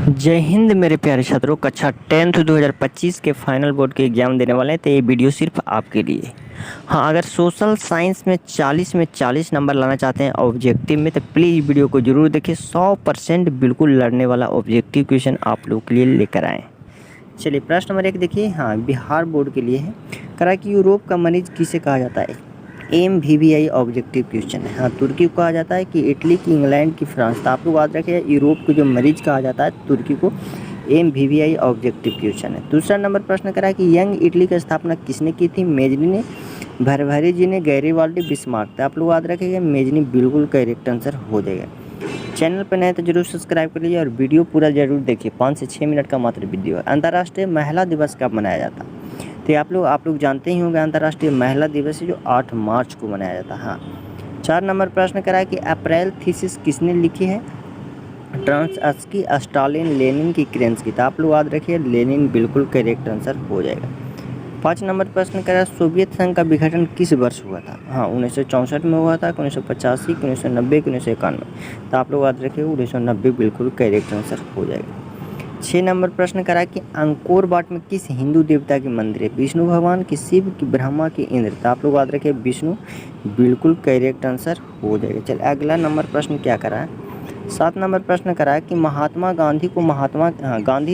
जय हिंद मेरे प्यारे छात्रों। कक्षा 10th 2025 के फाइनल बोर्ड के एग्ज़ाम देने वाले हैं, तो ये वीडियो सिर्फ आपके लिए। हाँ, अगर सोशल साइंस में 40 में 40 नंबर लाना चाहते हैं ऑब्जेक्टिव में, तो प्लीज़ वीडियो को ज़रूर देखिए। 100% बिल्कुल लड़ने वाला ऑब्जेक्टिव क्वेश्चन आप लोग के लिए लेकर आए। चलिए प्रश्न नंबर 1 देखिए। हाँ, बिहार बोर्ड के लिए है। करा कि यूरोप का मरीज किसे कहा जाता है? MVVI ऑब्जेक्टिव क्वेश्चन है। हाँ, तुर्की को कहा जाता है कि इटली की, इंग्लैंड की, फ्रांस। तो आप लोग याद रखिए, यूरोप को जो मरीज कहा जाता है तुर्की को, MVVI ऑब्जेक्टिव क्वेश्चन है। दूसरा नंबर प्रश्न करा कि यंग इटली की स्थापना किसने की थी? मेजनी ने, भरभरी जी ने, गैरीवाल्डी, बिस्मार्क। तो आप लोग याद रखिएगा, मेजनी बिल्कुल करेक्ट आंसर हो जाएगा। चैनल पर नए तो जरूर सब्सक्राइब कर लीजिए और वीडियो पूरा जरूर देखिए। 5 से 6 मिनट का मात्र वीडियो है। अंतर्राष्ट्रीय महिला दिवस कब मनाया जाता है? तो आप लोग जानते ही होंगे, अंतर्राष्ट्रीय महिला दिवस है जो 8 मार्च को मनाया जाता है। हाँ, 4 नंबर प्रश्न करा है कि अप्रैल थीसिस किसने लिखी है? ट्रांसकी, स्टालिन, लेनिन की, क्रेन्स्की। तो आप लोग याद रखिए, लेनिन बिल्कुल करेक्ट आंसर हो जाएगा। 5 नंबर प्रश्न करा, सोवियत संघ का विघटन किस वर्ष हुआ था? हाँ, 1964 में हुआ था, 1985, 1990, 1991। तो आप लोग याद रखिए, 1990 बिल्कुल करेक्ट आंसर हो जाएगा। 6 नंबर प्रश्न करा कि अंकोर वाट में किस हिंदू देवता की मंदिर है? विष्णु भगवान की, शिव की, ब्रह्मा की, इंद्र। तो आप लोग याद रखिए, विष्णु बिल्कुल करेक्ट आंसर हो जाएगा। चलिए अगला नंबर प्रश्न क्या करा है? 7 नंबर प्रश्न करा है कि गांधी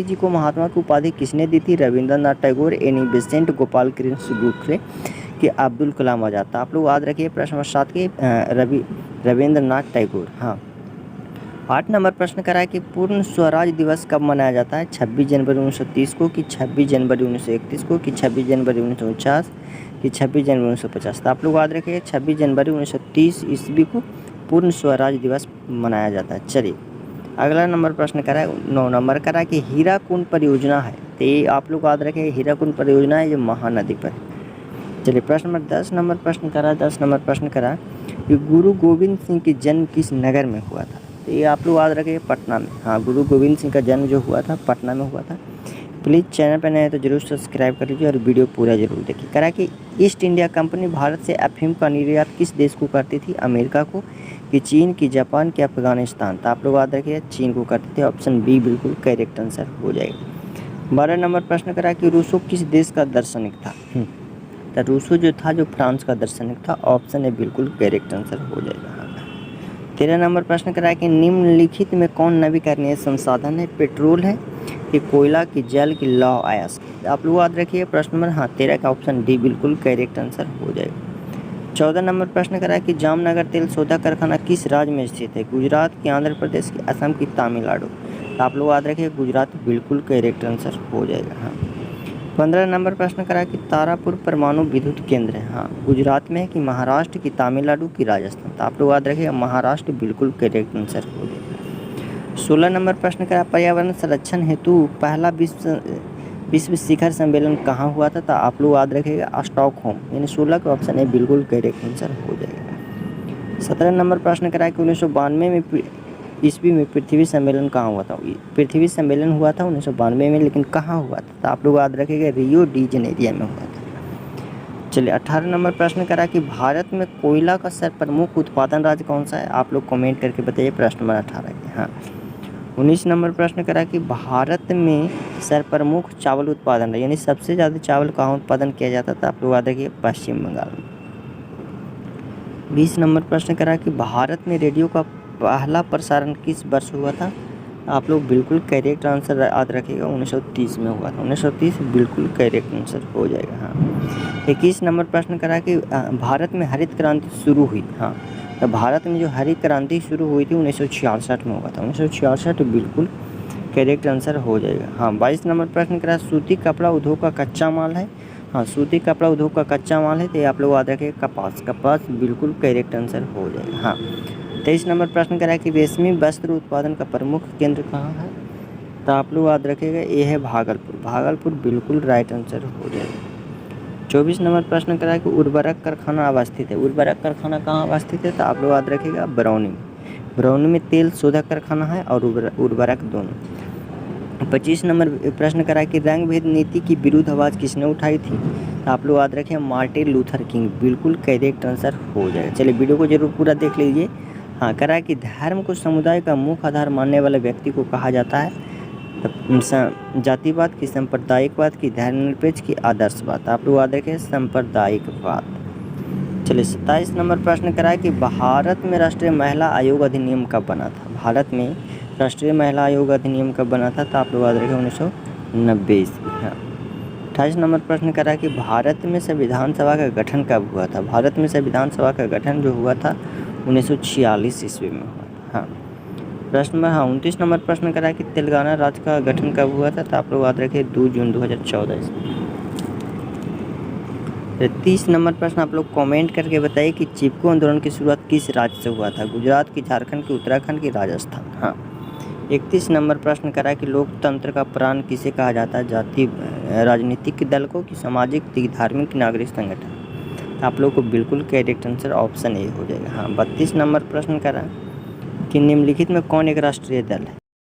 जी को महात्मा की उपाधि किसने दी थी? रविंद्रनाथ टैगोर, एनी बेसेंट, गोपाल कृष्ण गोखले कि अब्दुल कलाम आज़ाद। तो आप लोग याद रखिए, प्रश्न नंबर 7 के रविंद्रनाथ टैगोर। हाँ, 8 नंबर प्रश्न करा है कि पूर्ण स्वराज दिवस कब मनाया जाता है? 26 जनवरी 1930 को, कि 26 जनवरी 1931 को, कि 26 जनवरी 1949, कि 26 जनवरी 1950। तो आप लोग याद रखिए, 26 जनवरी 1930 ईस्वी को पूर्ण स्वराज दिवस मनाया जाता है। चलिए अगला नंबर प्रश्न करा है, 9 नंबर करा है कि हीराकुंड परियोजना है। तो ये आप लोग याद रखें, हीराकुंड परियोजना है जो महानदी पर है। चलिए प्रश्न नंबर 10 नंबर प्रश्न करा, 10 नंबर प्रश्न करा कि गुरु गोविंद सिंह की जन्म किस नगर में हुआ था? तो ये आप लोग याद रखिए, पटना में। हाँ, गुरु गोविंद सिंह का जन्म जो हुआ था पटना में हुआ था। प्लीज़ चैनल पर नए हैं तो जरूर सब्सक्राइब कर लीजिए और वीडियो पूरा जरूर देखिए। करा कि ईस्ट इंडिया कंपनी भारत से अफीम का निर्यात किस देश को करती थी? अमेरिका को, कि चीन, की जापान, के अफगानिस्तान। तो आप लोग याद रखिए, चीन को करते थे। ऑप्शन बी बिल्कुल करेक्ट आंसर हो जाएगा। 12 नंबर प्रश्न करा कि रूसो किस देश का दार्शनिक था? तो रूसो जो था, जो फ्रांस का दार्शनिक था। ऑप्शन ए बिल्कुल करेक्ट आंसर हो जाएगा। 13 नंबर प्रश्न करा कि निम्नलिखित में कौन नवीकरणीय संसाधन है? पेट्रोल है, कि कोयला, की जल, की लौह अयस्क। आप लोग याद रखिए, प्रश्न नंबर 13 का ऑप्शन डी बिल्कुल करेक्ट आंसर हो जाएगा। 14 नंबर प्रश्न करा कि जामनगर तेल शोधक कारखाना किस राज्य में स्थित है? गुजरात, की आंध्र प्रदेश, की असम, की तमिलनाडु। तो आप लोग याद रखिए, गुजरात बिल्कुल करेक्ट आंसर हो जाएगा। हाँ, 15 नंबर प्रश्न करा कि तारापुर परमाणु विद्युत केंद्र है। हाँ, गुजरात में है, कि महाराष्ट्र, की तमिलनाडु, की राजस्थान। तो आप लोग याद रखिएगा, महाराष्ट्र बिल्कुल करेक्ट आंसर हो जाएगा। 16 नंबर प्रश्न करा पर्यावरण संरक्षण हेतु पहला विश्व शिखर सम्मेलन कहाँ हुआ था? तो आप लोग याद रखिएगा, स्टॉकहोम। यानी 16 का ऑप्शन है बिल्कुल करेक्ट आंसर हो जाएगा। 17 नंबर प्रश्न करा कि 1992 में ईस्वी में पृथ्वी सम्मेलन कहाँ हुआ था? पृथ्वी सम्मेलन हुआ था 1992 में, लेकिन कहाँ हुआ था? तो आप लोग याद रखेंगे, रियो डी जनेरिया में हुआ था। चलिए 18 नंबर प्रश्न करा कि भारत में कोयला का सर्वप्रमुख उत्पादन राज्य कौन सा है? आप लोग कमेंट करके बताइए, प्रश्न नंबर 18 के। हाँ, 19 नंबर प्रश्न करा कि भारत में सर्वप्रमुख चावल उत्पादन है, यानी सबसे ज़्यादा चावल कहाँ उत्पादन किया जाता था? आप लोग याद रखिए, पश्चिम बंगाल में। 20 नंबर प्रश्न करा कि भारत में रेडियो का पहला प्रसारण किस वर्ष हुआ था? आप लोग बिल्कुल करेक्ट आंसर याद रखिएगा, 1930 में हुआ था। 1930 बिल्कुल करेक्ट आंसर हो जाएगा। हाँ, 21 नंबर प्रश्न करा कि भारत में हरित क्रांति शुरू हुई। हाँ, तो भारत में जो हरित क्रांति शुरू हुई थी 1966 में हुआ था। 1966 बिल्कुल करेक्ट आंसर हो जाएगा। हाँ, 22 नंबर प्रश्न करा सूती कपड़ा उद्योग का कच्चा माल है। हाँ, सूती कपड़ा उद्योग का कच्चा माल है, तो ये आप लोग याद रखें, कपास। कपास बिल्कुल करेक्ट आंसर हो जाएगा। हाँ, 23 नंबर प्रश्न करा कि रेशमी वस्त्र उत्पादन का प्रमुख केंद्र कहाँ है? तो आप लोग याद रखिएगा, ये है भागलपुर। भागलपुर बिल्कुल राइट आंसर हो जाएगा। 24 नंबर प्रश्न करा कि उर्वरक कारखाना अवस्थित है। उर्वरक कारखाना कहाँ अवस्थित है? तो आप लोग याद रखिएगा, बरौनी में। बरौनी में तेल शोधक कारखाना है और उर्वरक दोनों। 25 नंबर प्रश्न करा कि रंग भेद नीति की विरुद्ध आवाज़ किसने उठाई थी? तो आप लोग याद रखें, मार्टिन लूथर किंग। बिल्कुल करेक्ट आंसर हो जाएगा। चलिए वीडियो को जरूर पूरा देख लीजिए। हाँ, करा कि धर्म को समुदाय का मुख्य आधार मानने वाले व्यक्ति को कहा जाता है? जातिवाद की, सांप्रदायिकवाद की, धर्मनिरपेक्ष की, आदर्शवाद। आप लोग याद रखें सांप्रदायिकवाद। चलिए 27 नंबर प्रश्न करा है कि भारत में राष्ट्रीय महिला आयोग अधिनियम कब बना था। भारत में राष्ट्रीय महिला आयोग अधिनियम कब बना था, तो आप लोग याद रखें 1990 ईस्वी। हाँ। 28 नंबर प्रश्न करा है कि भारत में संविधान सभा का गठन कब हुआ था। भारत में संविधान सभा का गठन जो हुआ था 1946 ईस्वी में हुआ था। हाँ। प्रश्न नंबर 29 नंबर प्रश्न करा है कि तेलंगाना राज्य का गठन कब हुआ था, तो आप लोग याद रखें 2 जून 2014 ईस्वी। 30 नंबर प्रश्न आप लोग कमेंट करके बताइए कि चिपको आंदोलन की शुरुआत किस राज्य से हुआ था। गुजरात की, झारखंड की, उत्तराखंड की, राजस्थान। हाँ। 31 नंबर प्रश्न करा कि लोकतंत्र का प्राण किसे कहा जाता है। जाति राजनीतिक दल को, कि सामाजिक, धार्मिक, नागरिक संगठन। आप लोग को बिल्कुल करेक्ट आंसर ऑप्शन ए हो जाएगा। हाँ। 32 नंबर प्रश्न करा कि निम्नलिखित में कौन एक राष्ट्रीय दल है।